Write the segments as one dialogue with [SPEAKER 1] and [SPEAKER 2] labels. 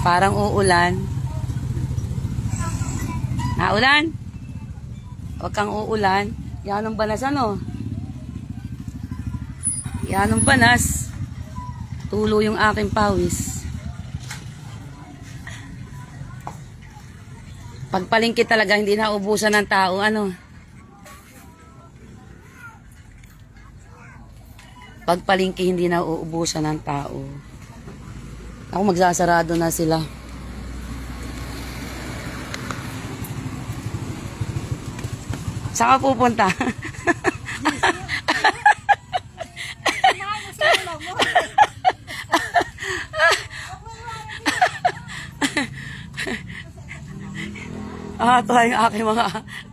[SPEAKER 1] Parang uulan. Ulan? Huwag kang uulan. Yan ang banas ano? Yan ang banas. Tulo yung aking pawis. Pagpalingki talaga hindi naubusan ng tao ano? Pagpalingki hindi nauubusan ng tao. Ako magsasarado na sila. Saan ka pupunta? Ito yung aking mga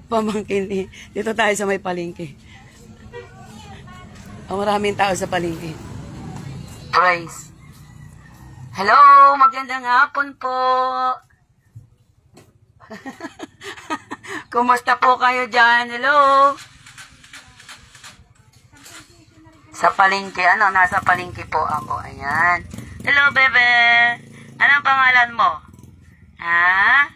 [SPEAKER 1] pamangkin. Dito tayo sa may palengke. Maraming tao sa palengke. Praise. Hello, magandang hapon po. Kumusta po kayo dyan? Hello. Sa palengke, ano? Nasa palengke po ako. Ayan. Hello, bebe. Anong pangalan mo? Ha?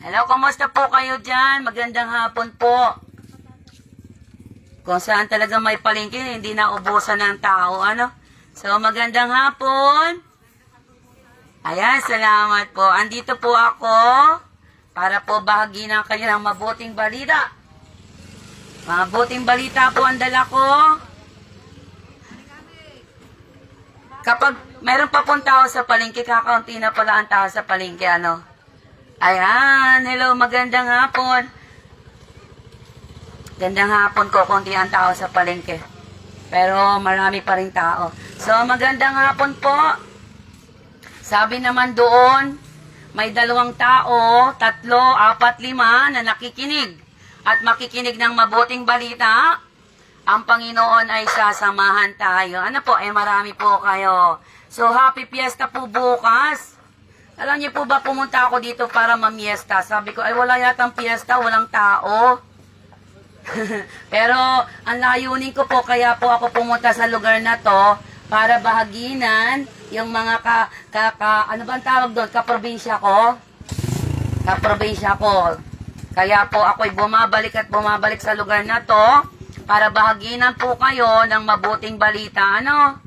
[SPEAKER 1] Hello, kumusta po kayo dyan? Magandang hapon po. Kung saan talaga may palengke, hindi na ubusan ng tao, ano? So, magandang hapon. Ayan, salamat po. Andito po ako para po bahagi ng kanilang mabuting balita. Mabuting balita po ang dala ko. Kapag meron pa pong tao sa palengke, kakaunti na pala ang tao sa palengke, ano? Ayan, hello, magandang hapon. Gandang hapon ko, kunti ang tao sa palengke. Pero marami pa rin tao. So, magandang hapon po. Sabi naman doon, may 2 tao, 3, 4, 5 na nakikinig at makikinig ng mabuting balita. Ang Panginoon ay sasamahan tayo. Ano po, marami po kayo. So, happy fiesta po bukas. Alam niyo po ba, pumunta ako dito para mamiesta. Sabi ko, wala yatang fiesta, walang tao. Pero, ang layunin ko po, kaya po ako pumunta sa lugar na to para bahaginan yung mga ano ba ang tawag doon? Kaprobinsya ko? Kaprobinsya ko. Kaya po ako'y bumabalik at bumabalik sa lugar na to para bahaginan po kayo ng mabuting balita. Ano?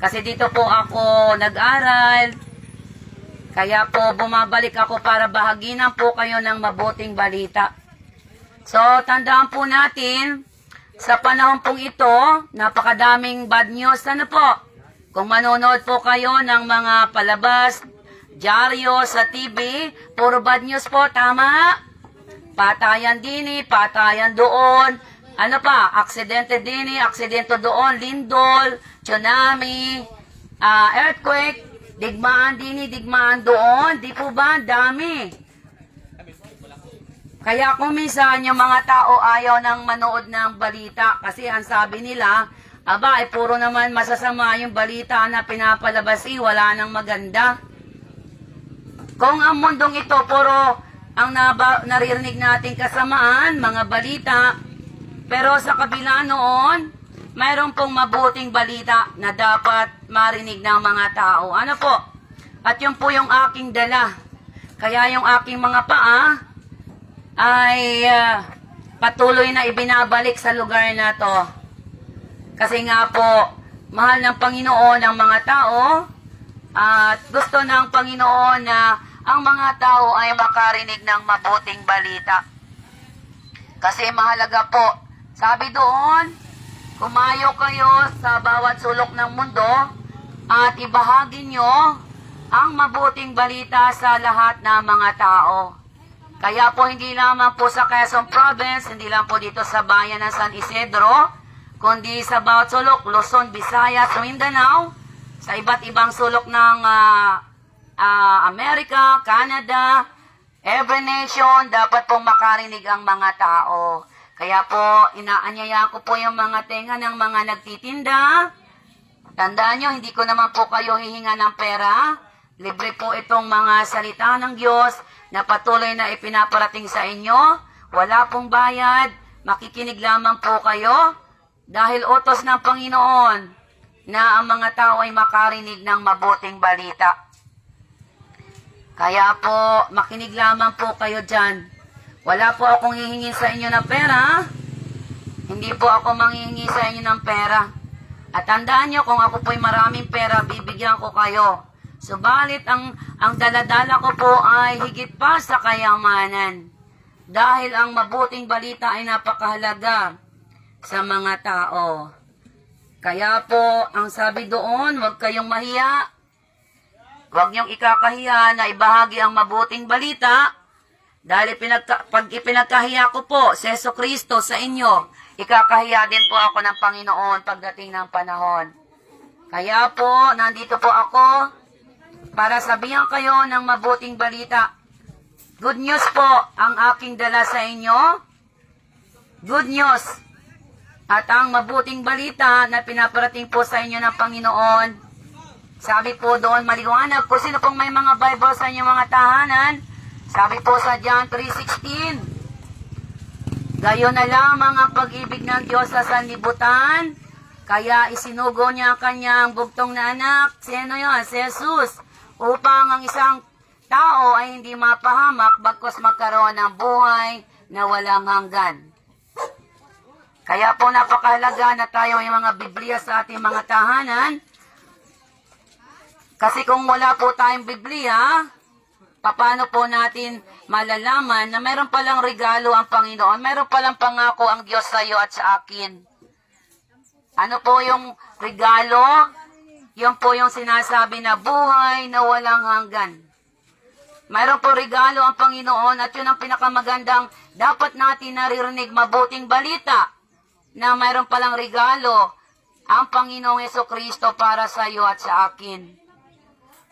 [SPEAKER 1] Kasi dito po ako nag-aral. Kaya po bumabalik ako para bahaginan po kayo ng mabuting balita. So, tandaan po natin, sa panahon pong ito, napakadaming bad news. Ano po? Kung manonood po kayo ng mga palabas, dyaryo sa TV, puro bad news po, tama? Patayan dini, patayan doon. Ano pa? Aksidente dini, aksidente doon, lindol, tsunami, earthquake, digmaan dini, digmaan doon. Di po ba? Dami. Kaya kung minsan yung mga tao ayaw nang manood ng balita kasi ang sabi nila, puro naman masasama yung balita na pinapalabas, wala nang maganda. Kung ang mundong ito puro ang naririnig nating kasamaan, mga balita, pero sa kabila noon, mayroon pong mabuting balita na dapat marinig ng mga tao. Ano po? At yun po yung aking dala. Kaya yung aking mga paa ay patuloy na ibinabalik sa lugar na to. Kasi nga po, mahal ng Panginoon ang mga tao at gusto ng Panginoon na ang mga tao ay makarinig ng mabuting balita. Kasi mahalaga po, sabi doon, kumayo kayo sa bawat sulok ng mundo at ibahagi nyo ang mabuting balita sa lahat ng mga tao. Kaya po hindi lamang po sa Quezon Province, hindi lang po dito sa bayan ng San Isidro, kundi sa bawat sulok, Luzon, Visayas, Mindanao, sa iba't ibang sulok ng Amerika, Canada, every nation, dapat pong makarinig ang mga tao. Kaya po, inaanyaya ko po yung mga tenga ng mga nagtitinda. Tandaan nyo, hindi ko naman po kayo hihinga ng pera. Libre po itong mga salita ng Diyos na patuloy na ipinaparating sa inyo. Wala pong bayad. Makikinig lamang po kayo dahil utos ng Panginoon na ang mga tao ay makarinig ng mabuting balita. Kaya po, makinig lamang po kayo dyan. Wala po akong hihingin sa inyo ng pera. Hindi po ako manghihingi sa inyo ng pera. At tandaan nyo, kung ako po'y maraming pera, bibigyan ko kayo. Subalit, ang daladala ko po ay higit pa sa kayamanan. Dahil ang mabuting balita ay napakahalaga sa mga tao. Kaya po, ang sabi doon, huwag kayong mahiya. Huwag niyong ikakahiya na ibahagi ang mabuting balita. Dahil pag ipinagkahiya ko po si Yesu Kristo sa inyo, ikakahiya din po ako ng Panginoon pagdating ng panahon. Kaya po, nandito po ako para sabihan kayo ng mabuting balita. Good news po ang aking dala sa inyo. Good news. At ang mabuting balita na pinaparating po sa inyo ng Panginoon, sabi po doon maliwanag, kung sino pong may mga Bible sa inyong mga tahanan, sabi po sa John 3:16, gayon na lamang ang pag-ibig ng Diyos sa sanlibutan, kaya isinugo niya ang kanyang bugtong na anak, sino yun? Si Jesus, upang ang isang tao ay hindi mapahamak, bagkus magkaroon ng buhay na walang hanggan. Kaya po napakahalaga na tayo yung mga Biblia sa ating mga tahanan. Kasi kung wala po tayong Biblia, paano po natin malalaman na mayroon palang regalo ang Panginoon? Mayroon palang pangako ang Diyos sa iyo at sa akin. Ano po yung regalo? Yung po yung sinasabi na buhay na walang hanggan. Mayroon po regalo ang Panginoon at yun ang pinakamagandang dapat natin naririnig, mabuting balita na mayroon palang regalo ang Panginoong Jesucristo para sa iyo at sa akin.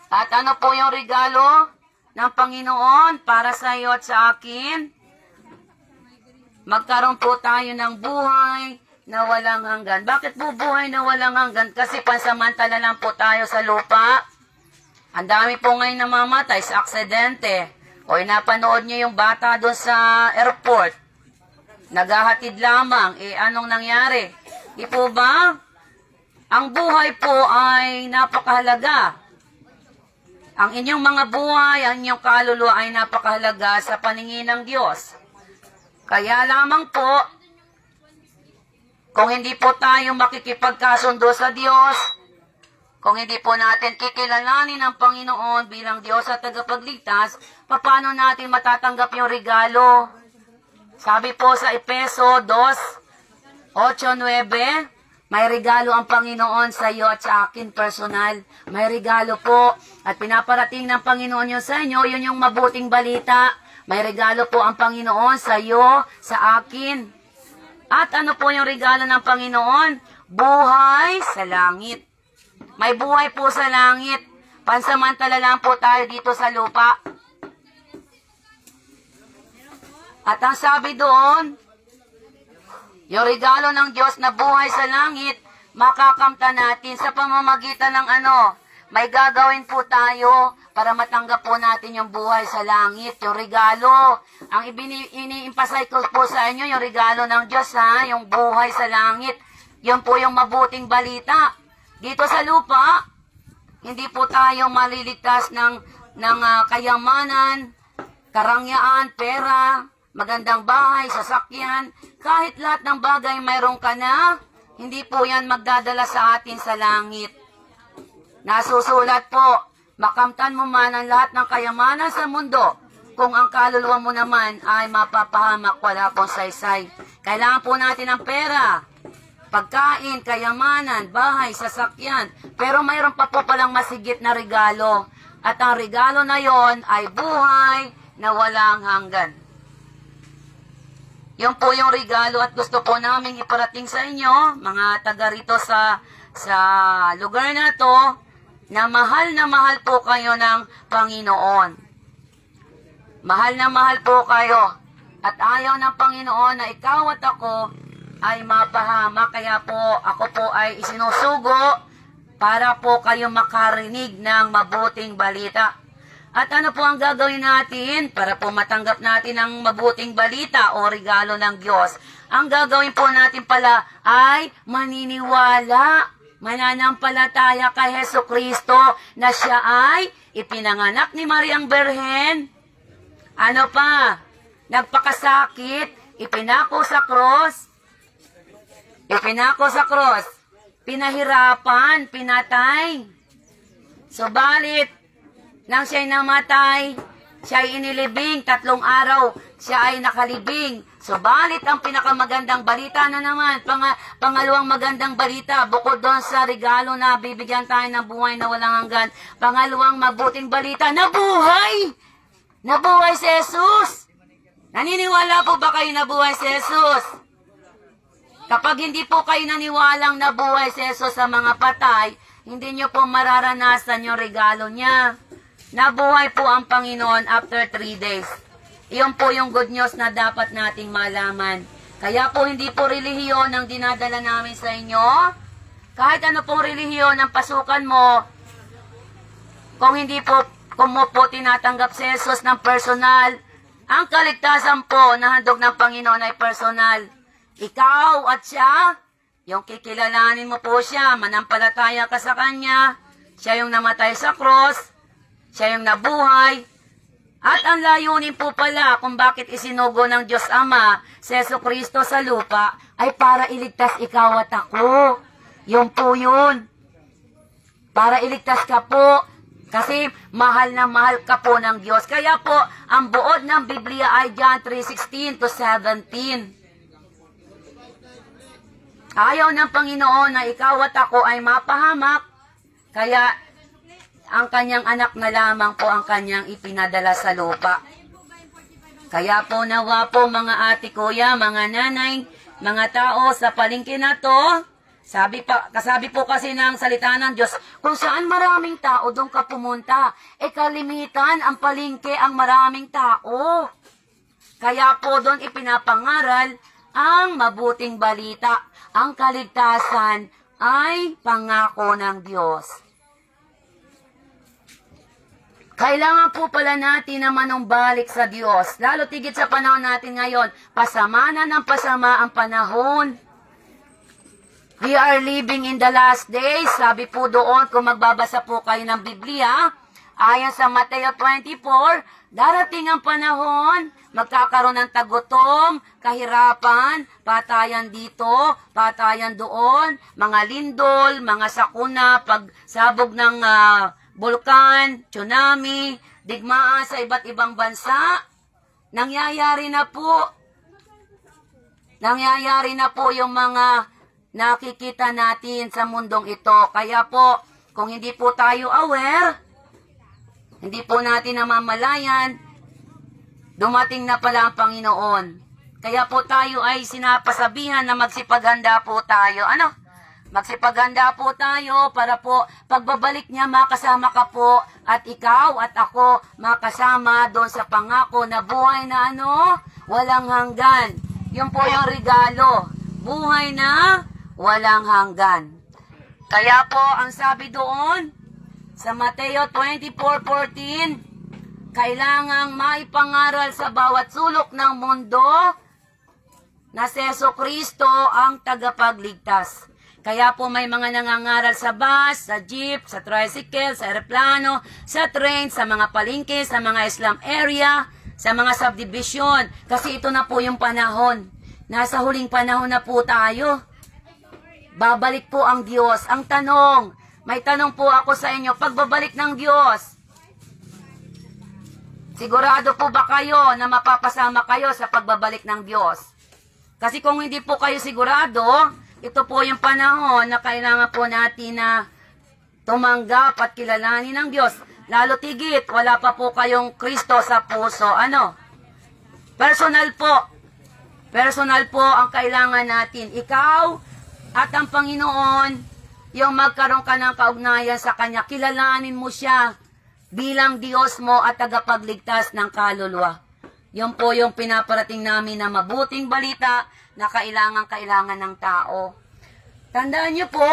[SPEAKER 1] At ano po yung regalo ng Panginoon para sa iyo at sa akin? Magkaroon po tayo ng buhay na walang hanggan. Bakit po buhay na walang hanggan? Kasi pansamantala lang po tayo sa lupa. Ang dami po ngayon namamatay sa aksidente. O napanood niyo yung bata doon sa airport. Naghahatid lamang. Anong nangyari? Di po ba? Ang buhay po ay napakahalaga. Ang inyong mga buhay, ang inyong kaluluwa ay napakahalaga sa paningin ng Diyos. Kaya lamang po, kung hindi po tayo makikipagkasundo sa Diyos, kung hindi po natin kikilalanin ang Panginoon bilang Diyos at tagapagligtas, paano natin matatanggap yung regalo? Sabi po sa Efeso 2:8-9, may regalo ang Panginoon sa iyo at sa akin personal. May regalo po. At pinaparating ng Panginoon yun sa inyo, yun yung mabuting balita. May regalo po ang Panginoon sa iyo, sa akin. At ano po yung regalo ng Panginoon? Buhay sa langit. May buhay po sa langit. Pansamantala lang po tayo dito sa lupa. At ang sabi doon, yung regalo ng Diyos na buhay sa langit, makakamta natin sa pamamagitan ng may gagawin po tayo para matanggap po natin yung buhay sa langit, yung regalo. Ang ini-emphasize ko po sa inyo, yung regalo ng Diyos yung buhay sa langit. Yun po yung mabuting balita. Dito sa lupa, hindi po tayo maliligtas ng kayamanan, karangyaan, pera, magandang bahay, sasakyan, kahit lahat ng bagay mayroon ka na, hindi po yan magdadala sa atin sa langit. Nasusulat po, makamtan mo man ang lahat ng kayamanan sa mundo, kung ang kaluluwa mo naman ay mapapahamak, wala pong saysay. Kailangan po natin ng pera, pagkain, kayamanan, bahay, sasakyan, pero mayroon pa po palang masigit na regalo. At ang regalo na yon ay buhay na walang hanggan. Yung po yung regalo at gusto po namin iparating sa inyo, mga taga rito sa lugar na to, na mahal po kayo ng Panginoon. Mahal na mahal po kayo. At ayaw ng Panginoon na ikaw at ako ay mapahama. Kaya po ako po ay isinusugo para po kayo makarinig ng mabuting balita. At ano po ang gagawin natin para po matanggap natin ang mabuting balita o regalo ng Diyos? Ang gagawin po natin pala ay maniniwala. mananampalataya kay Hesus Kristo na siya ay ipinanganak ni Mariang Berhen. Ano pa? Nagpakasakit, ipinako sa cross, pinahirapan, pinatay. Subalit, nang siya'y namatay, siya'y inilibing, 3 araw, siya ay nakalibing. Subalit, ang pinakamagandang balita na naman, pangalawang magandang balita, bukod doon sa regalo na bibigyan tayo ng buhay na walang hanggan, pangalawang mabuting balita, nabuhay! Nabuhay si Jesus! Naniniwala po ba kayo nabuhay si Jesus? Kapag hindi po kayo naniwalang nabuhay si Jesus sa mga patay, hindi nyo po mararanasan yung regalo niya. Nabuhay po ang Panginoon after 3 days. Iyon po yung good news na dapat nating malaman. Kaya po hindi po relihiyon ang dinadala namin sa inyo. Kahit ano pong relihiyon ang pasukan mo, kung mo po tinatanggap si Jesus ng personal, ang kaligtasan po na handog ng Panginoon ay personal. Ikaw at siya, yung kikilalanin mo po siya, manampalataya ka sa Kanya, siya yung namatay sa cross, siya yung nabuhay, at ang layunin po pala kung bakit isinugo ng Diyos Ama si Hesus Kristo sa lupa ay para iligtas ikaw at ako. Yun po yun. Para iligtas ka po. Kasi mahal na mahal ka po ng Diyos. Kaya po, ang buod ng Biblia ay John 3:16 to 17. Ayaw ng Panginoon na ikaw at ako ay mapahamak. Kaya, ang kanyang anak na lamang po ang kanyang ipinadala sa lupa. Kaya po nawa po mga ate, kuya, mga nanay, mga tao sa palengke na to, kasabi po kasi ng salita ng Diyos, kung saan maraming tao, doon ka pumunta. Kalimitan, ang palengke, ang maraming tao. Kaya po doon ipinapangaral ang mabuting balita. Ang kaligtasan ay pangako ng Diyos. Kailangan po pala natin na manumbalik sa Diyos. Lalo tigit sa panahon natin ngayon, pasama na ng pasama ang panahon. We are living in the last days. Sabi po doon, kung magbabasa po kayo ng Biblia, ayon sa Mateo 24, darating ang panahon, magkakaroon ng tagutom, kahirapan, patayan dito, patayan doon, mga lindol, mga sakuna, pagsabog ng bulkan, tsunami, digmaan sa iba't ibang bansa. Nangyayari na po. Nangyayari na po yung mga nakikita natin sa mundong ito. Kaya po, kung hindi po tayo aware, hindi po natin namamalayan, dumating na pala ang Panginoon. Kaya po tayo ay sinapasabihan na magsipaghanda po tayo. Magsipaghanda po tayo para po pagbabalik niya makasama ka po at ikaw at ako makasama doon sa pangako na buhay na walang hanggan. Yun po yung regalo. Buhay na walang hanggan. Kaya po ang sabi doon sa Mateo 24:14, kailangang maipangaral sa bawat sulok ng mundo na si Hesus Kristo ang tagapagligtas. Kaya po may mga nangangaral sa bus, sa jeep, sa tricycle, sa aeroplano, sa train, sa mga palengke, sa mga slum area, sa mga subdivision. Kasi ito na po yung panahon. Nasa huling panahon na po tayo. Babalik po ang Diyos. Ang tanong, may tanong po ako sa inyo, pagbabalik ng Diyos, sigurado po ba kayo na mapapasama kayo sa pagbabalik ng Diyos? Kasi kung hindi po kayo sigurado, ito po yung panahon na kailangan po natin na tumanggap at kilalanin ng Diyos. Lalo tigit, wala pa po kayong Kristo sa puso. Personal po. Personal po ang kailangan natin. Ikaw at ang Panginoon, yung magkaroon ka ng kaugnayan sa Kanya, kilalanin mo siya bilang Diyos mo at tagapagligtas ng kaluluwa. Yun po yung pinaparating namin na mabuting balita na kailangan ng tao. Tandaan niyo po,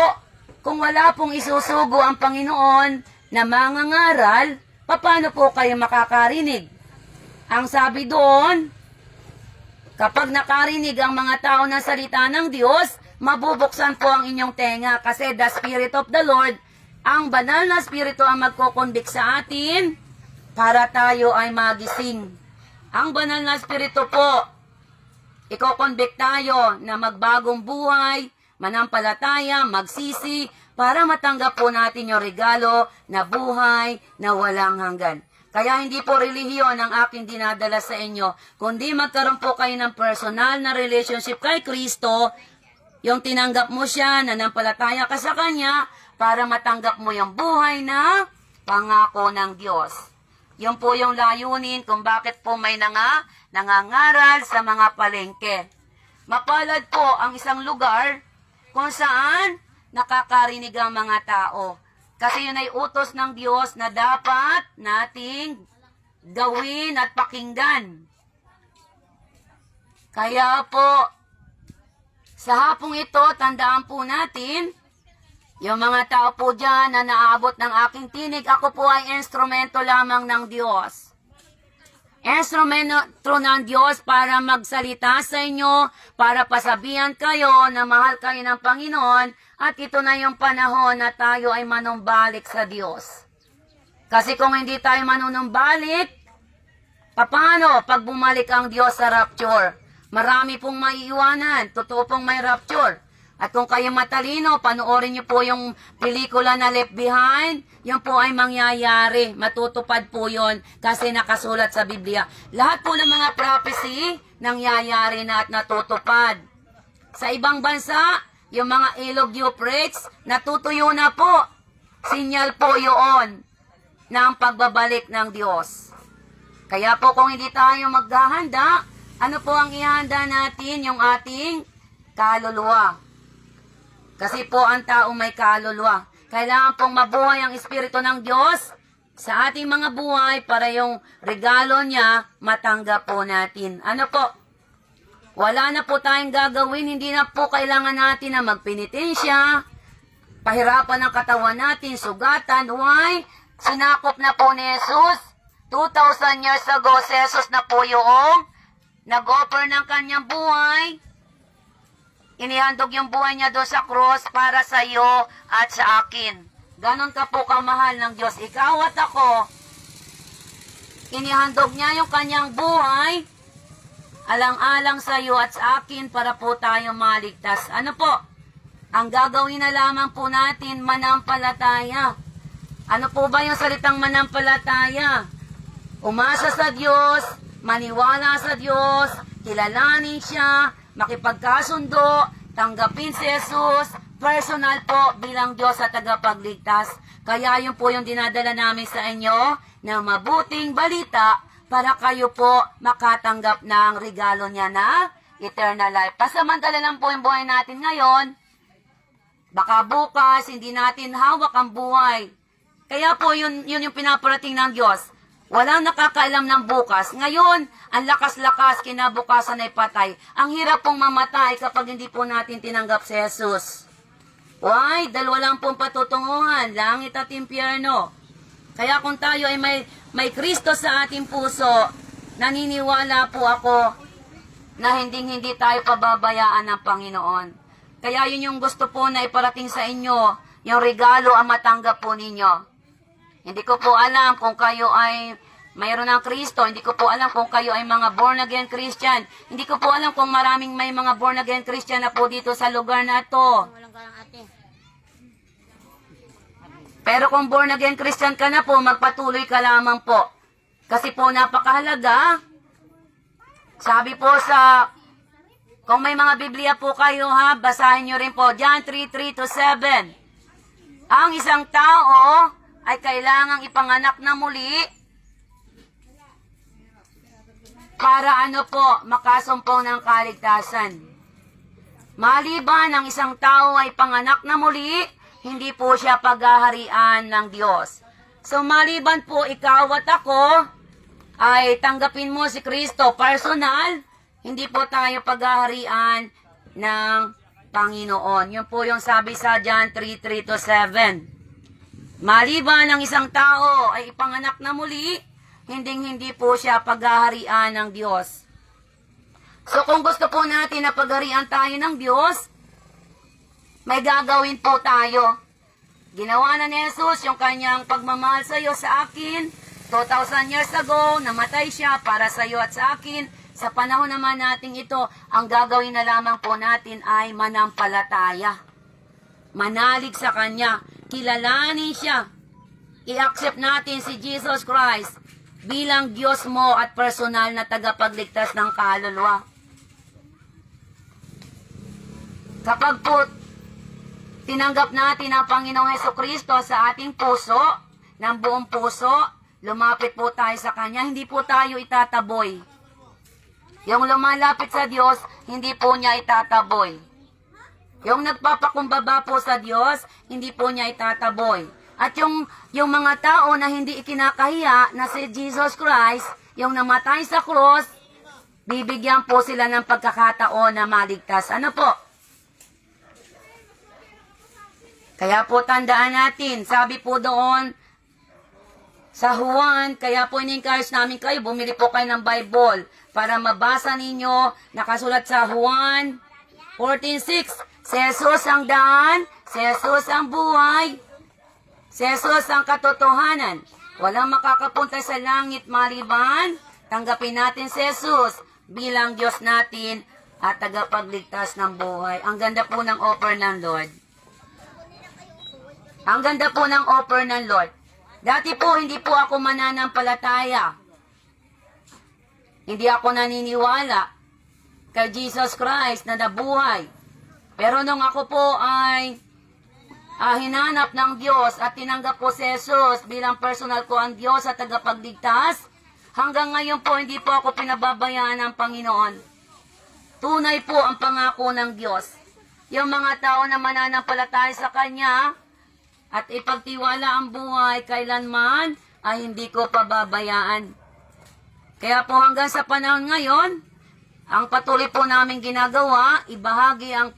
[SPEAKER 1] kung wala pong isusugo ang Panginoon na mangangaral, paano po kayo makakarinig? Ang sabi doon, kapag nakarinig ang mga tao ng salita ng Diyos, mabubuksan po ang inyong tenga kasi the Spirit of the Lord, ang banal na Espiritu ang magkukonvict sa atin para tayo ay magising. Ang banal na Espiritu po, iko-convict tayo na magbagong buhay, manampalataya, magsisi, para matanggap po natin yung regalo na buhay na walang hanggan. Kaya hindi po relihiyon ang aking dinadala sa inyo, kundi magkaroon po kayo ng personal na relationship kay Kristo, yung tinanggap mo siya, nanampalataya ka sa Kanya, para matanggap mo yung buhay na pangako ng Diyos. Yun po yung layunin kung bakit po may nangangaral sa mga palengke. Mapalad po ang isang lugar kung saan nakakarinig ang mga tao. Kasi yun ay utos ng Diyos na dapat nating gawin at pakinggan. Kaya po, sa hapong ito, tandaan po natin, yung mga tao po dyan na naabot ng aking tinig, ako po ay instrumento lamang ng Diyos. Instrumento ng Diyos para magsalita sa inyo, para pasabihan kayo na mahal kayo ng Panginoon, at ito na yung panahon na tayo ay manumbalik sa Diyos. Kasi kung hindi tayo manunumbalik, paano pag bumalik ang Diyos sa rapture? Marami pong maiiwanan, totoo pong may rapture. At kung kayo matalino, panoorin niyo po yung pelikula na Left Behind, yun po ay mangyayari. Matutupad po yun kasi nakasulat sa Biblia. Lahat po ng mga prophecy, nangyayari na at natutupad. Sa ibang bansa, yung mga ilog Euphrates, natutuyo na po. Sinyal po yun ng pagbabalik ng Diyos. Kaya po kung hindi tayo maghahanda, ano po ang ihanda natin? Yung ating kaluluwa. Kasi po ang tao may kaluluwa. Kailangan pong mabuhay ang Espiritu ng Diyos sa ating mga buhay para yung regalo niya matanggap po natin. Ano po? Wala na po tayong gagawin. Hindi na po kailangan natin na magpenitensya, pahirapan ang katawan natin, sugatan. Why? Sinakop na po ni Jesus. 2,000 years ago, si Jesus na po yung nag-offer ng kanyang buhay. Inihandog yung buhay niya doon sa cross para sa iyo at sa akin. Ganon ka po kamahal ng Diyos. Ikaw at ako, inihandog niya yung kanyang buhay, alang-alang sa iyo at sa akin para po tayo maligtas. Ano po? Ang gagawin na lamang po natin, manampalataya. Ano po ba yung salitang manampalataya? Umasa sa Diyos, maniwala sa Diyos, kilalanin siya, makipagkasundo, tanggapin si Jesus, personal po bilang Diyos at tagapagligtas. Kaya yun po yung dinadala namin sa inyo ng mabuting balita para kayo po makatanggap ng regalo niya na eternal life. Pasamantala lang po yung buhay natin ngayon. Baka bukas, hindi natin hawak ang buhay. Kaya po yun yung pinaparating ng Diyos. Walang nakakaalam ng bukas. Ngayon, ang lakas-lakas, kinabukasan ay patay. Ang hirap pong mamatay kapag hindi po natin tinanggap si Jesus. Why? Dalawa lang pong patutunguhan, langit at impyerno. Kaya kung tayo ay may Kristo sa ating puso, naniniwala po ako na hindi tayo pababayaan ng Panginoon. Kaya yun yung gusto po na iparating sa inyo, yung regalo ang matanggap po ninyo. Hindi ko po alam kung kayo ay mayroon ng Kristo. Hindi ko po alam kung kayo ay mga born-again Christian. Hindi ko po alam kung maraming may mga born-again Christian na po dito sa lugar na to. Pero kung born-again Christian ka na po, magpatuloy ka lamang po. Kasi po napakahalaga. Sabi po kung may mga Biblia po kayo ha, basahin nyo rin po. John 3:3-7. Ang isang tao ay kailangang ipanganak na muli para makasumpong ng kaligtasan. Maliban ang isang tao ay panganak na muli, hindi po siya paghaharian ng Diyos. So maliban po ikaw at ako ay tanggapin mo si Kristo personal, hindi po tayo paghaharian ng Panginoon. Yun po yung sabi sa John 3:3-7. Maliban ang isang tao ay ipanganak na muli, hindi po siya paghaharian ng Diyos. So kung gusto po natin na pagharian tayo ng Diyos, may gagawin po tayo. Ginawa na ni Jesus yung kanyang pagmamahal sa iyo, sa akin. 2,000 years ago, namatay siya para sa iyo at sa akin. Sa panahon naman natin ito, ang gagawin na lamang po natin ay manampalataya. Manalig sa Kanya. Kilalanin siya. I-accept natin si Jesus Christ bilang Diyos mo at personal na tagapagligtas ng kaluluwa. Kapag po tinanggap natin ang Panginoong Hesukristo sa ating puso, ng buong puso, lumapit po tayo sa Kanya, hindi po tayo itataboy. Yung lumalapit sa Diyos, hindi po niya itataboy. Yung nagpapakumbaba po sa Diyos, hindi po niya itataboy. At yung mga tao na hindi ikinakahiya na si Jesus Christ, yung namatay sa cross, bibigyan po sila ng pagkakataon na maligtas. Ano po? Kaya po tandaan natin, sabi po doon sa Juan, kaya po in-encourage namin kayo, bumili po kayo ng Bible para mabasa ninyo, nakasulat sa Juan 14:6, si Jesus ang daan, si Jesus ang buhay, si Jesus ang katotohanan. Walang makakapunta sa langit maliban, tanggapin natin si Jesus bilang Diyos natin at tagapagligtas ng buhay. Ang ganda po ng offer ng Lord. Ang ganda po ng offer ng Lord. Dati po, hindi po ako mananampalataya. Hindi ako naniniwala kay Jesus Christ na nabuhay. Pero nung ako po ay hinanap ng Diyos at tinanggap ko si Jesus bilang personal ko ang Diyos at tagapagligtas, hanggang ngayon po hindi po ako pinababayaan ng Panginoon. Tunay po ang pangako ng Diyos. Yung mga tao na mananampalataya sa Kanya, at ipagtiwala ang buhay kailanman ay hindi ko pababayaan. Kaya po hanggang sa panahon ngayon, ang patuloy po namin ginagawa, ibahagi ang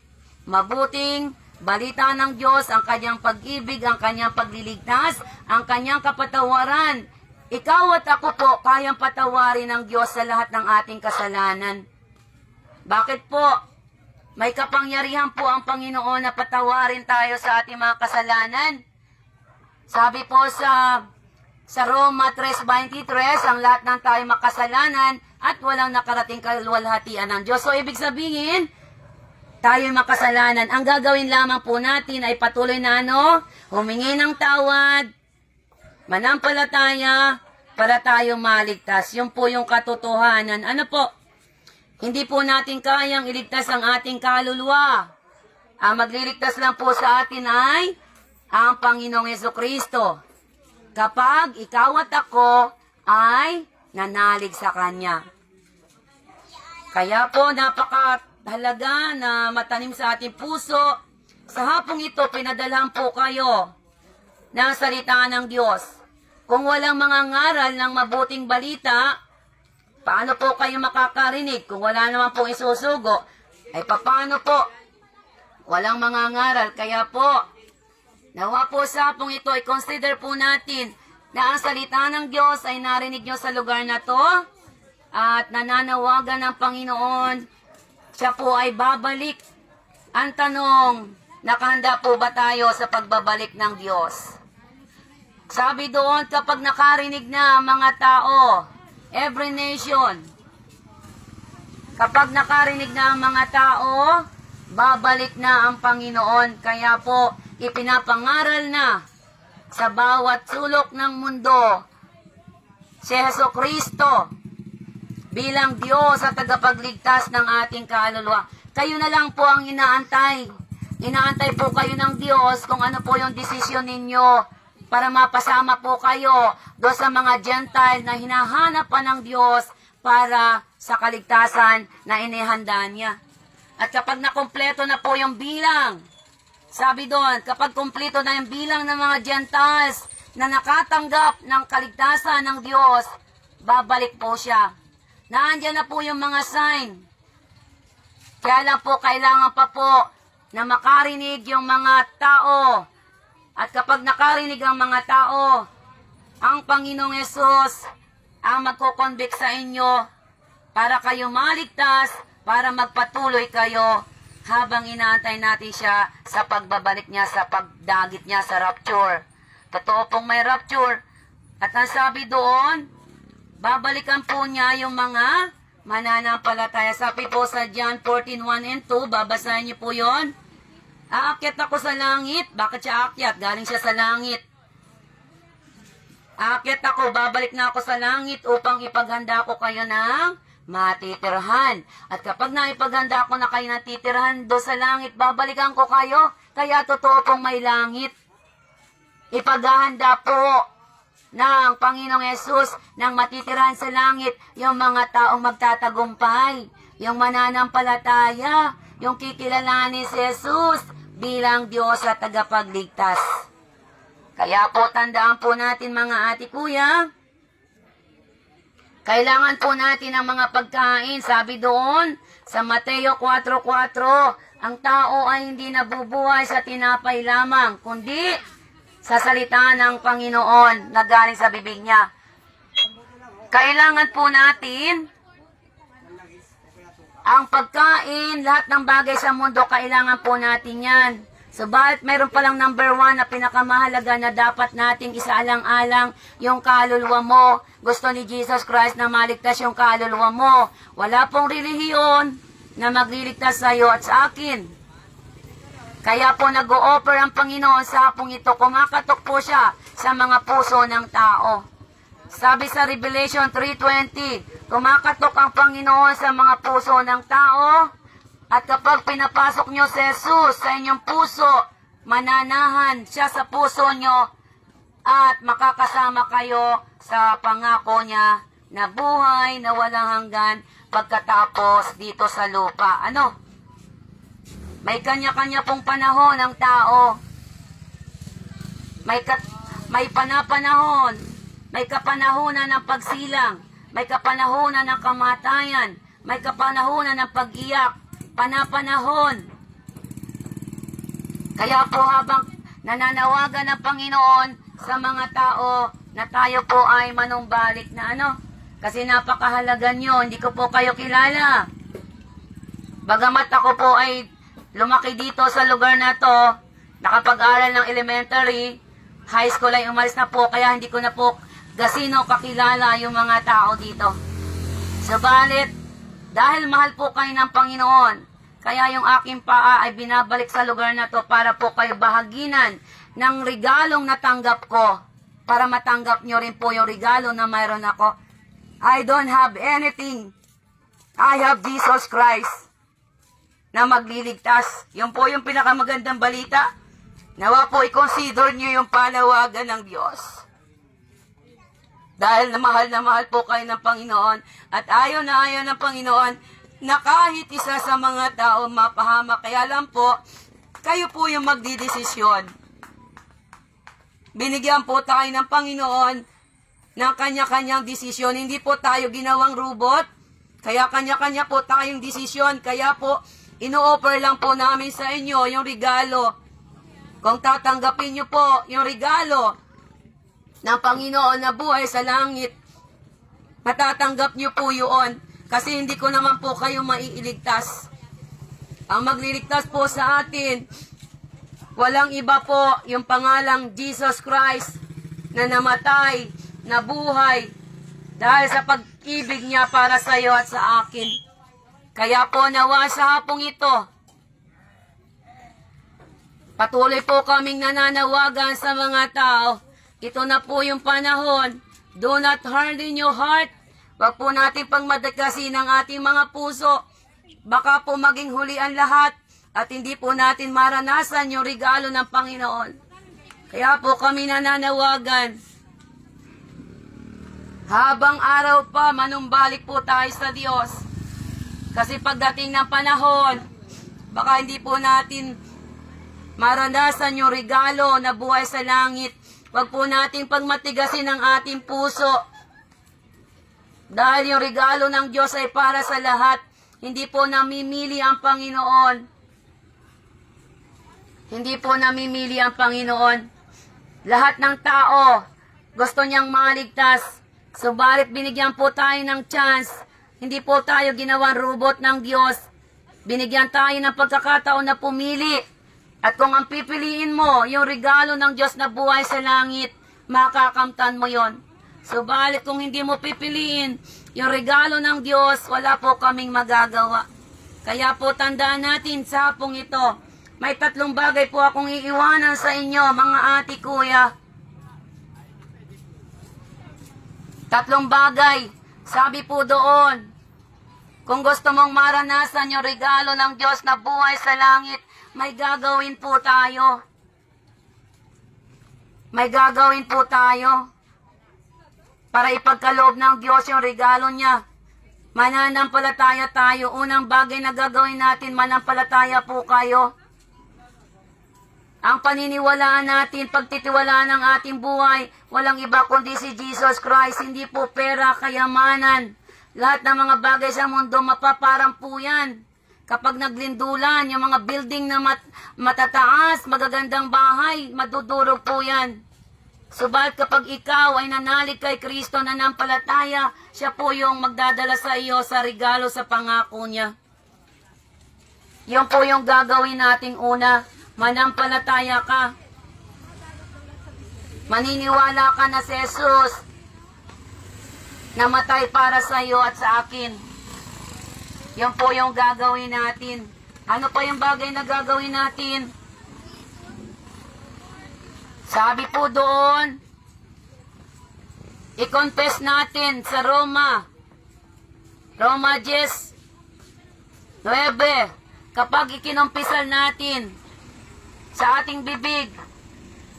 [SPEAKER 1] mabuting balita ng Diyos, ang Kanyang pag-ibig, ang Kanyang pagliligtas, ang Kanyang kapatawaran. Ikaw at ako po, kayang patawarin ng Diyos sa lahat ng ating kasalanan. Bakit po? May kapangyarihan po ang Panginoon na patawarin tayo sa ating mga kasalanan. Sabi po sa Roma 3:23, ang lahat ng tayo makasalanan at walang nakarating kaluwalhatian ng Diyos. So, ibig sabihin, tayo makasalanan. Ang gagawin lamang po natin ay patuloy na humingi ng tawad, manampalataya, para tayo maligtas. Yun po yung katotohanan. Ano po? Hindi po natin kayang iligtas ang ating kaluluwa. Ang magliligtas lang po sa atin ay ang Panginoong Hesukristo. Kapag ikaw at ako ay nanalig sa Kanya. Kaya po napakahalaga na matanim sa ating puso. Sa hapong ito, pinadalhan po kayo ng salita ng Diyos. Kung walang mga ngaral ng mabuting balita, paano po kayo makakarinig? Kung wala naman pong isusugo, ay paano po? Walang mga ngaral. Kaya po, nawa po sa hapong ito, i-consider po natin na ang salita ng Diyos ay narinig nyo sa lugar na to at nananawagan ng Panginoon, siya po ay babalik. Ang tanong, nakahanda po ba tayo sa pagbabalik ng Diyos? Sabi doon, kapag nakarinig na ang mga tao, every nation, kapag nakarinig na ang mga tao, babalik na ang Panginoon. Kaya po, ipinapangaral na sa bawat sulok ng mundo si Hesukristo bilang Diyos at tagapagligtas ng ating kaluluwa. Kayo na lang po ang inaantay. Inaantay po kayo ng Diyos kung ano po yung desisyon ninyo para mapasama po kayo doon sa mga Gentile na hinahanap pa ng Diyos para sa kaligtasan na inihanda niya. At kapag nakumpleto na po yung bilang, sabi doon, kapag kumpleto na yung bilang ng mga Gentiles na nakatanggap ng kaligtasan ng Diyos, babalik po siya. Naandyan na po yung mga sign. Kaya lang po, kailangan pa po na makarinig yung mga tao. At kapag nakarinig ang mga tao, ang Panginoong Yesus ang magko-convict sa inyo para kayo maligtas, para magpatuloy kayo habang inaantay natin siya sa pagbabalik niya, sa pagdagit niya sa rapture. Totoo pong may rapture. At ang sabi doon, babalikan po niya yung mga mananampalataya. Sabi po sa John 14:1 and 2, babasahin niyo po yon. Aakyat ako sa langit. Bakit siya aakyat? Galing siya sa langit. Aakyat ako, babalik na ako sa langit upang ipaghanda ko kayo ng matitirhan. At kapag naipaghanda ko na kayo ng titirhan do sa langit, babalikan ko kayo. Kaya totoo pong may langit. Ipaghahanda po ng Panginoong Yesus ng matitirhan sa langit yung mga taong magtatagumpay, yung mananampalataya, yung kikilalanin si Jesus bilang Diyos at tagapagligtas. Kaya po tandaan po natin mga ate kuya, kailangan po natin ng mga pagkain. Sabi doon sa Mateo 4:4, ang tao ay hindi nabubuhay sa tinapay lamang, kundi sa salita ng Panginoon na galing sa bibig niya. Kailangan po natin ang pagkain, lahat ng bagay sa mundo, kailangan po natin yan. Subalit, mayroon palang number 1 na pinakamahalaga na dapat nating isaalang-alang yung kaluluwa mo. Gusto ni Jesus Christ na maligtas yung kaluluwa mo. Wala pong relihiyon na magliligtas sa iyo at sa akin. Kaya po nag-o-offer ang Panginoon sa hapong ito. Kumakatok po siya sa mga puso ng tao. Sabi sa Revelation 3:20, kumakatok ang Panginoon sa mga puso ng tao. At kapag pinapasok nyo si Jesus sa inyong puso, mananahan siya sa puso nyo at makakasama kayo sa pangako niya na buhay na walang hanggan pagkatapos dito sa lupa. Ano? May kanya-kanya pong panahon ng tao. May panapanahon. May kapanahunan ng pagsilang. May kapanahunan ng kamatayan. May kapanahunan ng pag-iyak. Panapanahon. Kaya po habang nananawagan ng Panginoon sa mga tao na tayo po ay manumbalik na ano, kasi napakahalaga nyo, hindi ko po kayo kilala. Bagamat ako po ay lumaki dito sa lugar na to, nakapag-aral ng elementary, high school ay umalis na po, kaya hindi ko na po gasino kakilala yung mga tao dito. Subalit, dahil mahal po kayo ng Panginoon, kaya yung aking paa ay binabalik sa lugar na to para po kayo bahaginan ng regalong natanggap ko, para matanggap nyo rin po yung regalo na mayroon ako. I don't have anything. I have Jesus Christ na magliligtas. Yun po yung pinakamagandang balita. Nawa po i-consider nyo yung panawagan ng Diyos. Dahil na mahal po kayo ng Panginoon at ayaw ng Panginoon na kahit isa sa mga tao mapahamak. Kaya lang po, kayo po yung magdidesisyon. Binigyan po tayo ng Panginoon ng kanya-kanyang desisyon. Hindi po tayo ginawang robot. Kaya kanya-kanya po tayong desisyon. Kaya po, ino-offer lang po namin sa inyo yung regalo. Kung tatanggapin nyo po yung regalo ng Panginoon na buhay sa langit, matatanggap nyo po yun. Kasi hindi ko naman po kayo maiiligtas. Ang magliligtas po sa atin, walang iba po yung pangalang Jesus Christ na namatay, na buhay, dahil sa pag-ibig niya para sa iyo at sa akin. Kaya po nawa sa hapong ito, patuloy po kaming nananawagan sa mga tao. Ito na po yung panahon. Do not harden your heart. Wag po natin pang madagasin ang ating mga puso. Baka po maging huli ang lahat at hindi po natin maranasan yung regalo ng Panginoon. Kaya po kami nananawagan. Habang araw pa, manumbalik po tayo sa Diyos. Kasi pagdating ng panahon, baka hindi po natin maranasan yung regalo na buhay sa langit. Wag po nating pagmatigasin ang ating puso. Dahil yung regalo ng Diyos ay para sa lahat. Hindi po namimili ang Panginoon. Hindi po namimili ang Panginoon. Lahat ng tao gusto niyang maligtas. Subalit binigyan po tayo ng chance. Hindi po tayo ginawang robot ng Diyos. binigyan tayo ng pagkakataon na pumili. At kung ang pipiliin mo, yung regalo ng Diyos na buhay sa langit, makakamtan mo yon. Subalit kung hindi mo pipiliin yung regalo ng Diyos, wala po kaming magagawa. Kaya po tandaan natin sa hapong ito, may 3 bagay po akong iiwanan sa inyo, mga ate, kuya. 3 bagay. Sabi po doon, kung gusto mong maranasan yung regalo ng Diyos na buhay sa langit, may gagawin po tayo. May gagawin po tayo para ipagkaloob ng Diyos yung regalo niya. Mananampalataya tayo. Unang bagay na gagawin natin, manampalataya po kayo. Ang paniniwalaan natin, pagtitiwalaan ng ating buhay, walang iba kundi si Jesus Christ. Hindi po pera, kayamanan. Lahat ng mga bagay sa mundo, mapaparang po yan. Kapag naglindulan, yung mga building na matataas, magagandang bahay, madudurog po yan. Subalit kapag ikaw ay nanalig kay Kristo, nanampalataya, siya po yung magdadala sa iyo sa regalo sa pangako niya. Yun po yung gagawin nating una, manampalataya ka. Maniniwala ka na si Jesus namatay para sa iyo at sa akin. Yan po yung gagawin natin. Ano pa yung bagay na gagawin natin? Sabi po doon, i-confess natin sa Roma 10:9, kapag ikinumpisal natin sa ating bibig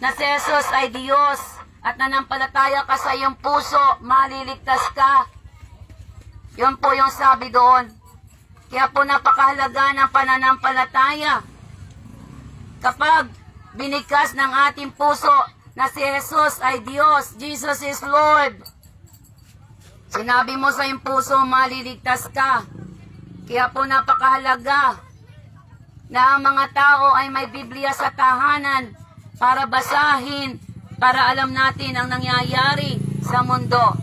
[SPEAKER 1] na si Jesus ay Diyos at nanampalataya ka sa iyong puso, maliligtas ka. Yan po yung sabi doon. Kaya po napakahalaga ng pananampalataya. Kapag binigkas ng ating puso na si Jesus ay Diyos, Jesus is Lord, sinabi mo sa iyong puso, maliligtas ka. Kaya po napakahalaga na ang mga tao ay may Biblia sa tahanan para basahin, para alam natin ang nangyayari sa mundo.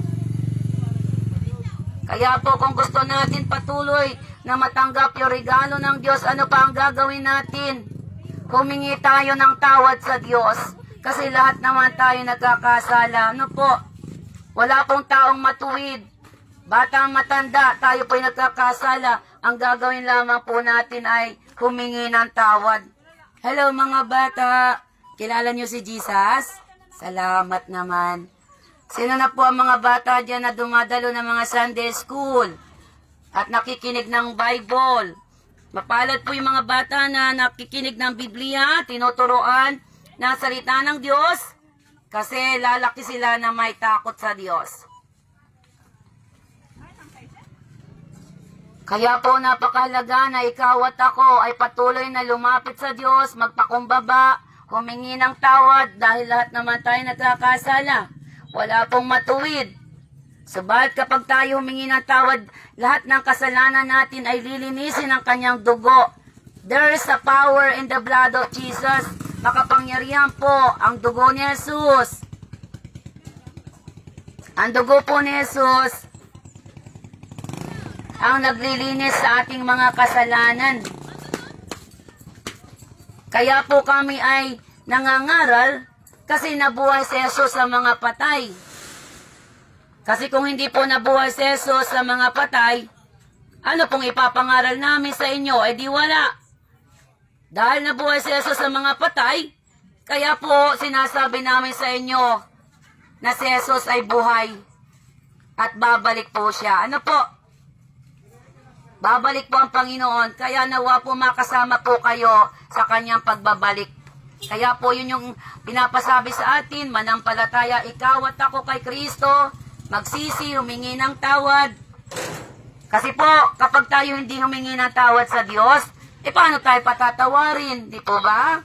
[SPEAKER 1] Kaya po kung gusto natin patuloy na matanggap yung regalo ng Diyos, ano pa ang gagawin natin? Humingi tayo ng tawad sa Diyos. Kasi lahat naman tayo nagkakasala. Ano po? Wala pong taong matuwid. Bata, matanda, tayo po'y nagkakasala. Ang gagawin lamang po natin ay humingi ng tawad. Hello mga bata! Kilala niyo si Jesus? Salamat naman. Sino na po ang mga bata dyan na dumadalo ng mga Sunday school at nakikinig ng Bible? Mapalad po yung mga bata na nakikinig ng Biblia, tinuturoan ng salita ng Diyos, kasi lalaki sila na may takot sa Diyos. Kaya po napakahalaga na ikaw at ako ay patuloy na lumapit sa Diyos, magpakumbaba, humingi ng tawad dahil lahat naman tayo nagkakasala. Wala pong matuwid. Subalit kapag tayo humingi ng tawad, lahat ng kasalanan natin ay lilinisin ng kanyang dugo. There is a power in the blood of Jesus. Makapangyarihan po ang dugo ni Jesus. Ang dugo po ni Jesus ang naglilinis sa ating mga kasalanan. Kaya po kami ay nangangaral kasi nabuhay si Jesus sa mga patay. Kasi kung hindi po nabuhay si Jesus sa mga patay, ano pong ipapangaral namin sa inyo? Eh di wala. Dahil nabuhay si Jesus sa mga patay, kaya po sinasabi namin sa inyo na si Jesus ay buhay at babalik po siya. Ano po? Babalik po ang Panginoon, kaya nawa po makasama po kayo sa kanyang pagbabalik. Kaya po yun yung pinapasabi sa atin, manampalataya ikaw at ako kay Kristo, magsisi, humingi ng tawad. Kasi po, kapag tayo hindi humingi ng tawad sa Diyos, paano tayo patatawarin? Di po ba?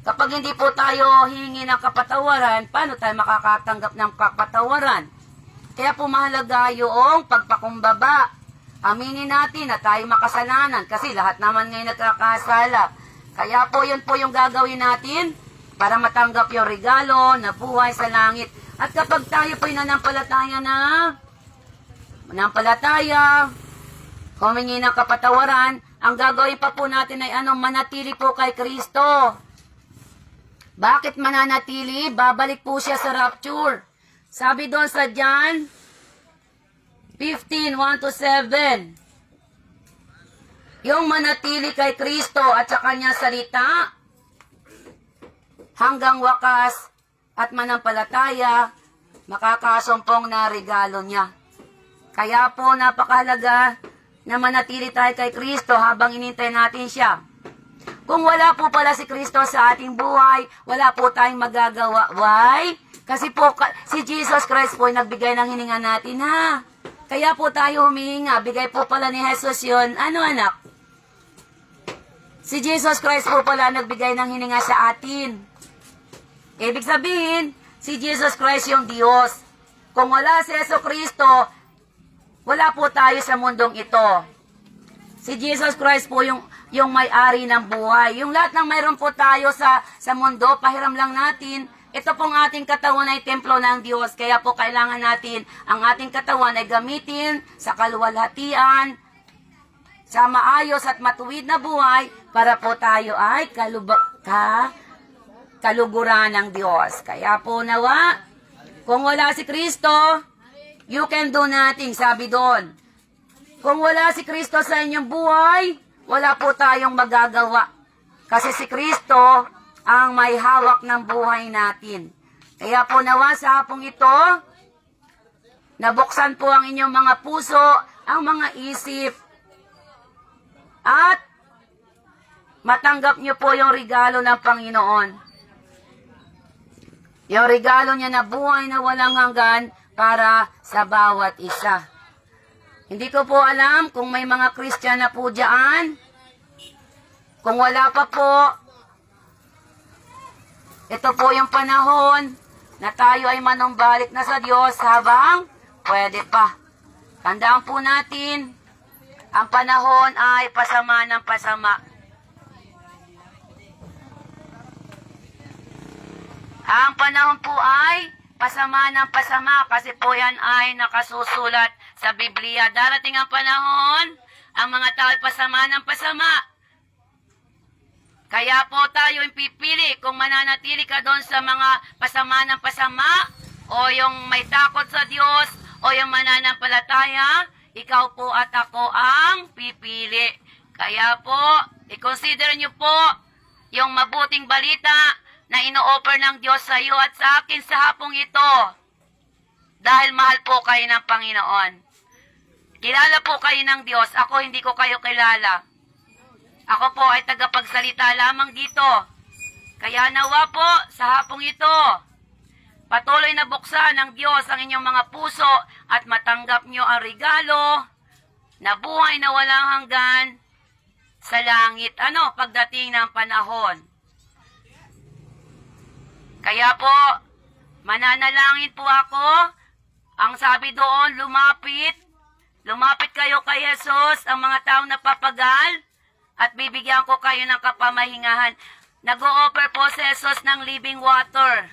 [SPEAKER 1] Kapag hindi po tayo hihingi ng kapatawaran, paano tayo makakatanggap ng kapatawaran? Kaya po mahalaga yung pagpakumbaba. Aminin natin na tayo makasalanan kasi lahat naman ngayon nagkakasala. Kaya po yun po yung gagawin natin para matanggap yung regalo na buhay sa langit. At kapag tayo po'y nanampalataya, humingi ng kapatawaran, ang gagawin pa po natin ay manatili po kay Kristo. Bakit mananatili? Babalik po siya sa rapture. Sabi doon sa John 15:1-7, yung manatili kay Kristo at sa kanyang salita hanggang wakas at manampalataya, makakasumpong na regalo niya. Kaya po napakahalaga na manatili tayo kay Kristo habang inintay natin siya. Kung wala po pala si Kristo sa ating buhay, wala po tayong magagawa. Why? Kasi po si Jesus Christ po ay nagbigay ng hininga natin, ha? Kaya po tayo humihinga. Bigay po pala ni Jesus yun. Anak? Si Jesus Christ po pala nagbigay ng hininga sa atin. Ibig sabihin, si Jesus Christ yung Diyos. Kung wala si Yesu Kristo, wala po tayo sa mundong ito. Si Jesus Christ po yung may-ari ng buhay. Yung lahat ng mayroon po tayo sa mundo, pahiram lang natin. Ito pong ating katawan ay templo ng Diyos. Kaya po kailangan natin ang ating katawan ay gamitin sa kaluwalhatian, sa maayos at matuwid na buhay para po tayo ay kaluguran ng Diyos. Kaya po nawa, kung wala si Kristo, you can do nothing, sabi doon. Kung wala si Kristo sa inyong buhay, wala po tayong magagawa. Kasi si Kristo ang may hawak ng buhay natin. Kaya po nawa sa hapong ito, nabuksan po ang inyong mga puso, ang mga isip, at matanggap niyo po yung regalo ng Panginoon. Yung regalo niya na buhay na walang hanggan para sa bawat isa. Hindi ko po alam kung may mga Christian na po dyan. Kung wala pa po, ito po yung panahon na tayo ay manumbalik na sa Diyos habang pwede pa. Tandaan po natin, ang panahon ay pasama ng pasama. Ang panahon po ay pasama ng pasama kasi po yan ay nakasusulat sa Biblia. Darating ang panahon, ang mga tao ay pasama ng pasama. Kaya po tayo yung pipili kung mananatili ka doon sa mga pasama ng pasama o yung may takot sa Diyos o yung mananampalataya, ikaw po at ako ang pipili. Kaya po, i-consider nyo po yung mabuting balita na ino-offer ng Diyos sa iyo at sa akin sa hapong ito. Dahil mahal po kayo ng Panginoon. Kilala po kayo ng Diyos. Ako hindi ko kayo kilala. Ako po ay tagapagsalita lamang dito. Kaya nawa po sa hapong ito, patuloy na buksan ng Diyos ang inyong mga puso at matanggap nyo ang regalo na buhay na walang hanggan sa langit. Pagdating ng panahon. Kaya po, mananalangin po ako. Ang sabi doon, lumapit kayo kay Jesus, ang mga taong napapagal, at bibigyan ko kayo ng kapamahingahan. Nag-o-offer po si Jesus ng living water.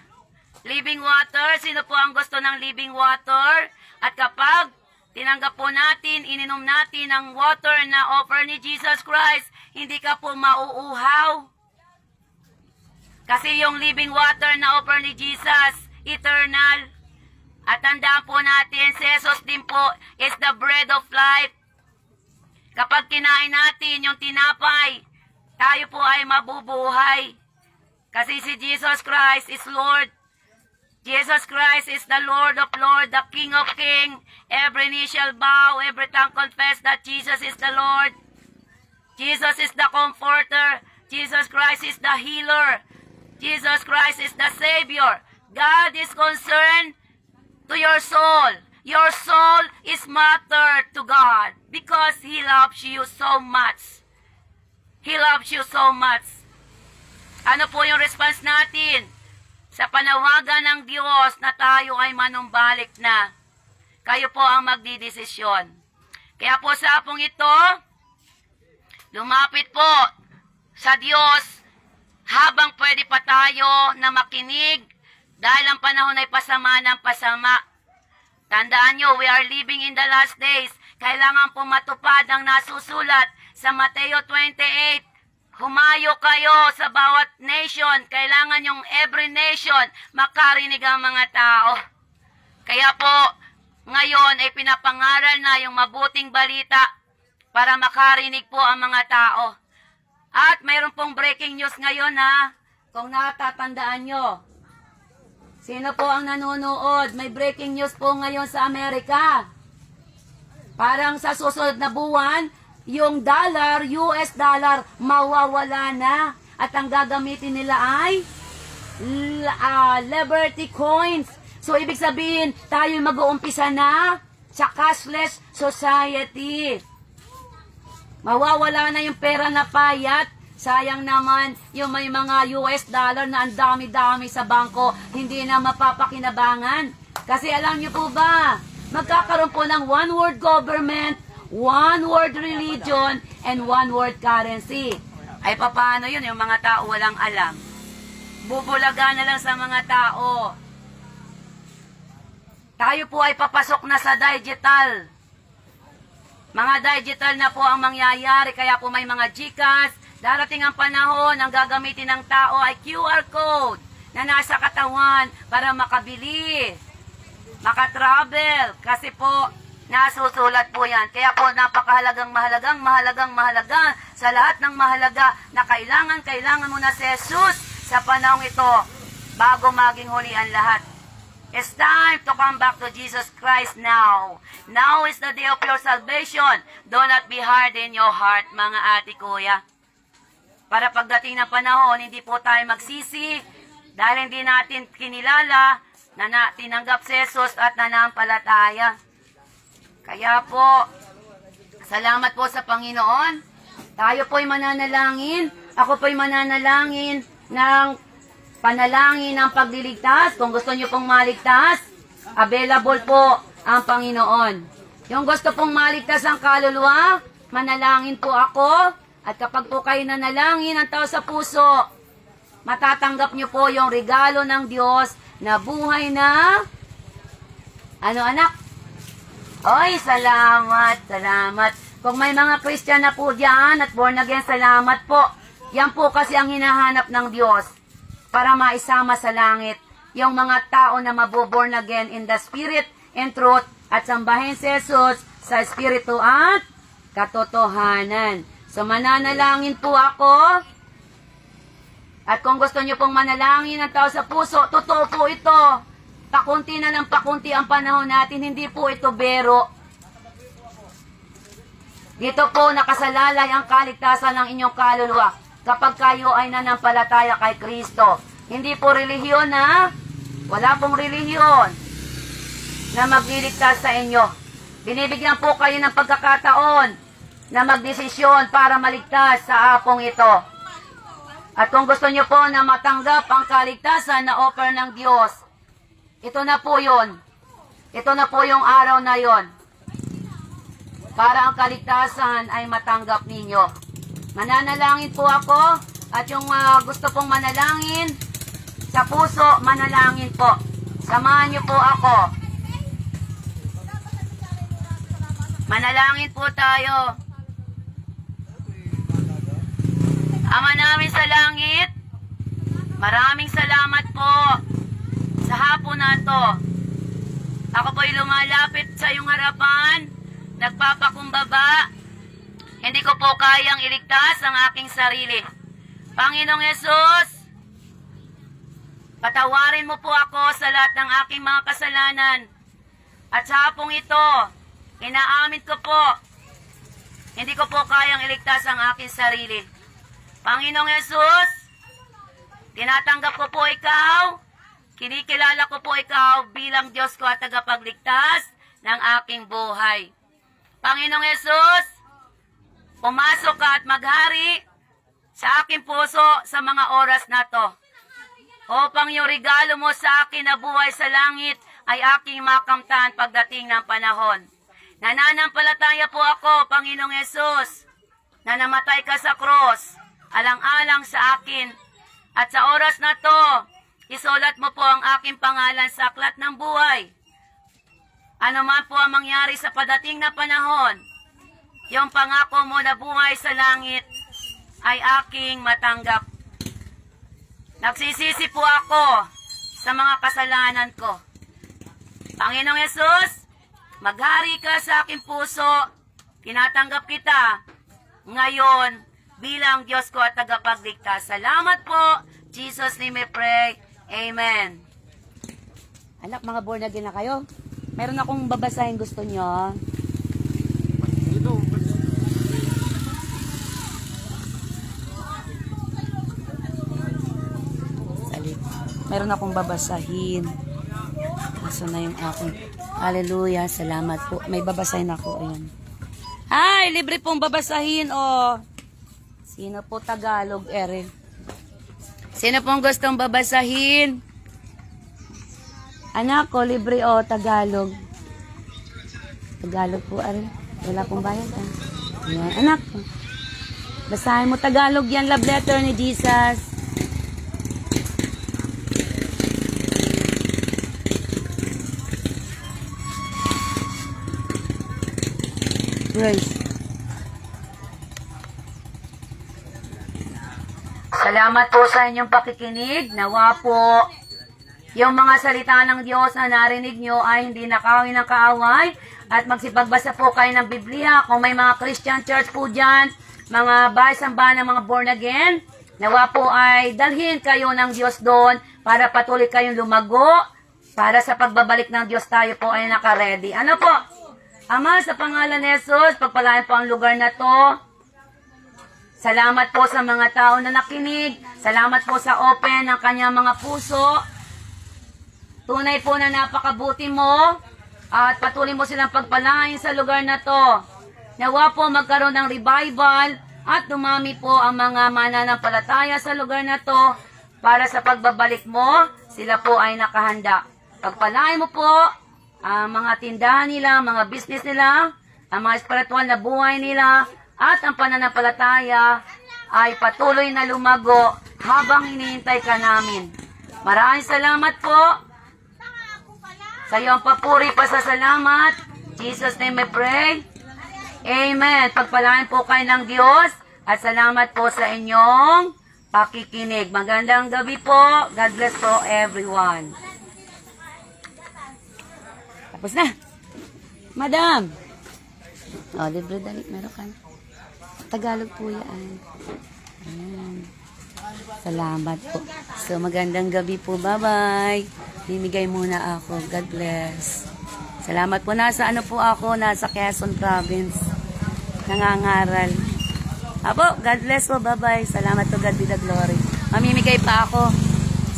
[SPEAKER 1] Living water, sino po ang gusto ng living water? At kapag tinanggap po natin, ininom natin ang water na offer ni Jesus Christ, hindi ka po mauuhaw. Kasi yung living water na offer ni Jesus, eternal. At tandaan po natin, si Jesus din po is the bread of life. Kapag kinain natin yung tinapay, tayo po ay mabubuhay. Kasi si Jesus Christ is Lord. Jesus Christ is the Lord of Lords, the King of Kings. Every knee shall bow, every tongue confess that Jesus is the Lord. Jesus is the Comforter. Jesus Christ is the Healer. Jesus Christ is the Savior. God is concerned to your soul. Your soul is matter to God because He loves you so much. He loves you so much. Ano po yung response natin sa panawagan ng Diyos na tayo ay manumbalik na? Kayo po ang magdidesisyon. Kaya po sa hapong ito, lumapit po sa Diyos habang pwede pa tayo na makinig dahil ang panahon ay pasama ng pasama. Tandaan nyo, we are living in the last days. kailangan po matupad ang nasusulat sa Mateo 28. Humayo kayo sa bawat nation. Kailangan yung every nation makarinig ang mga tao. Kaya po, ngayon ay pinapangaral na yung mabuting balita para makarinig po ang mga tao. At mayroon pong breaking news ngayon ha, kung natatandaan nyo. Sino po ang nanonood? May breaking news po ngayon sa Amerika. Parang sa susunod na buwan, yung dollar, US dollar, mawawala na. At ang gagamitin nila ay Liberty Coins. So, ibig sabihin, tayo mag-uumpisa na sa cashless society. Mawawala na yung pera na payat. Sayang naman yung may mga US dollar na ang dami-dami sa bangko, hindi na mapapakinabangan. Kasi alam niyo po ba, magkakaroon po ng one world government, one world religion, and one world currency. Ay paano yun? Yung mga tao walang alam. Bubulaga na lang sa mga tao. Tayo po ay papasok na sa digital. Mga digital na po ang mangyayari, kaya po may mga GCash. Darating ang panahon, ang gagamitin ng tao ay QR code na nasa katawan para makabili, makatravel. Kasi po, nasusulat po yan. Kaya po, mahalaga sa lahat ng mahalaga na kailangan mo na si Jesus sa panahon ito bago maging huli ang lahat. It's time to come back to Jesus Christ now. Now is the day of your salvation. Do not be hard in your heart, mga ate, kuya. Para pagdating ng panahon, hindi po tayo magsisi dahil hindi natin kinilala na tinanggap si Jesus at nanampalataya. Kaya po, salamat po sa Panginoon. Tayo po'y mananalangin. Ako po'y mananalangin ng panalangin ng pagliligtas. Kung gusto nyo pong maligtas, available po ang Panginoon. Yung gusto pong maligtas ang kaluluwa, manalangin po ako. At kapag po kayo nanalangin ang tao sa puso, matatanggap nyo po yung regalo ng Diyos na buhay na, ano anak? Oy, salamat. Kung may mga Christian na po dyan at born again, salamat po. Yan po kasi ang hinahanap ng Diyos para maisama sa langit yung mga tao na maboborn again in the spirit and truth at sambahin si Jesus sa espiritu at katotohanan. So, mananalangin po ako. At kung gusto nyo pong manalangin ng tao sa puso, totoo po ito. Pakunti na ng pakunti ang panahon natin. Hindi po ito bero. Dito po nakasalalay ang kaligtasan ng inyong kaluluwa kapag kayo ay nanampalataya kay Kristo. Hindi po relihiyon na, wala pong relihiyon na magliligtas sa inyo. Binibigyan po kayo ng pagkakataon na magdesisyon para maligtas sa apong ito. At kung gusto nyo po na matanggap ang kaligtasan na offer ng Diyos, ito na po yun. Ito na po yung araw na yon para ang kaligtasan ay matanggap ninyo. Mananalangin po ako at yung gusto pong manalangin sa puso, manalangin po. Samahan nyo po ako. Manalangin po tayo. Ama namin sa langit, maraming salamat po sa hapon na to. Ako po'y lumalapit sa iyong harapan, nagpapakumbaba. Hindi ko po kayang iligtas ang aking sarili. Panginoong Yesus, patawarin mo po ako sa lahat ng aking mga kasalanan. At sa hapong ito, inaamin ko po, hindi ko po kayang iligtas ang aking sarili. Panginoong Yesus, tinatanggap ko po ikaw, kinikilala ko po ikaw bilang Diyos ko at tagapagligtas ng aking buhay. Panginoong Yesus, pumasok ka at maghari sa aking puso sa mga oras na to. Upang yung regalo mo sa akin na buhay sa langit ay aking makamtan pagdating ng panahon. Nananampalataya po ako, Panginoong Yesus, na namatay ka sa cross, alang-alang sa akin. At sa oras na to, isulat mo po ang aking pangalan sa aklat ng buhay. At Ano man po ang mangyari sa padating na panahon, yung pangako mo na buhay sa langit ay aking matanggap. Nagsisisi po ako sa mga kasalanan ko. Panginoong Yesus, maghari ka sa aking puso. Tinatanggap kita ngayon bilang Diyos ko at tagapagligtas. Salamat po. Jesus name we pray. Amen. Anak, mga born again na kayo? Meron akong babasahin, gusto nyo? Meron akong babasahin. Kaso na yung aking. Hallelujah, salamat po. May babasahin ako, ayan. Ay, libre pong babasahin, oh. Sino po Tagalog, ere? Sino pong gustong babasahin? Anak ko, libre, oh, Tagalog. Tagalog po, ere. Wala pong bayad, ah. Ayan, anak. Basahin mo Tagalog yan, love letter ni Jesus. Praise. Salamat po sa inyong pakikinig. Nawa po yung mga salita ng Diyos na narinig nyo ay hindi nakawin ng kaaway at magsipagbasa po kayo ng Biblia. Kung may mga Christian church po dyan, mga bahay-sambahan ng mga born again, nawa po ay dalhin kayo ng Diyos doon para patuloy kayong lumago para sa pagbabalik ng Diyos tayo po ay nakaredy. Ano po? Ama, sa pangalan ni Jesus, pagpalain po ang lugar na to. Salamat po sa mga tao na nakinig. Salamat po sa open ng kanyang mga puso. Tunay po na napakabuti mo at patuloy mo silang pagpalain sa lugar na to. Nawa po magkaroon ng revival at dumami po ang mga mananampalataya sa lugar na to para sa pagbabalik mo, sila po ay nakahanda. Pagpalain mo po ang mga tindahan nila, mga business nila, ang mga espiritual na buhay nila, at ang pananampalataya ay patuloy na lumago habang hinihintay ka namin. Maraming salamat po. Sa iyong papuri pa sa salamat. Jesus name we pray. Amen. Pagpalain po kayo ng Diyos at salamat po sa inyong pakikinig. Magandang gabi po. God bless po everyone. Tapos na. Madam. O, libre dali. Meron ka. Tagalog po yan. Ayan. Salamat po. So, magandang gabi po. Bye-bye. Mimigay muna ako. God bless. Salamat po. Nasa ano po ako? Nasa Quezon Province. Nangangaral. Apo, God bless po. Bye-bye. Salamat to God be the glory. Mamimigay pa ako.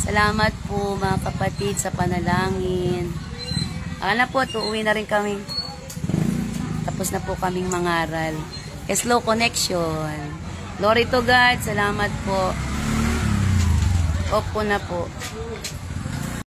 [SPEAKER 1] Salamat po mga kapatid sa panalangin. Na po, uuwi na rin kami. Tapos na po kaming mangaral. Slow connection. Glory to God. Salamat po. Opo na po.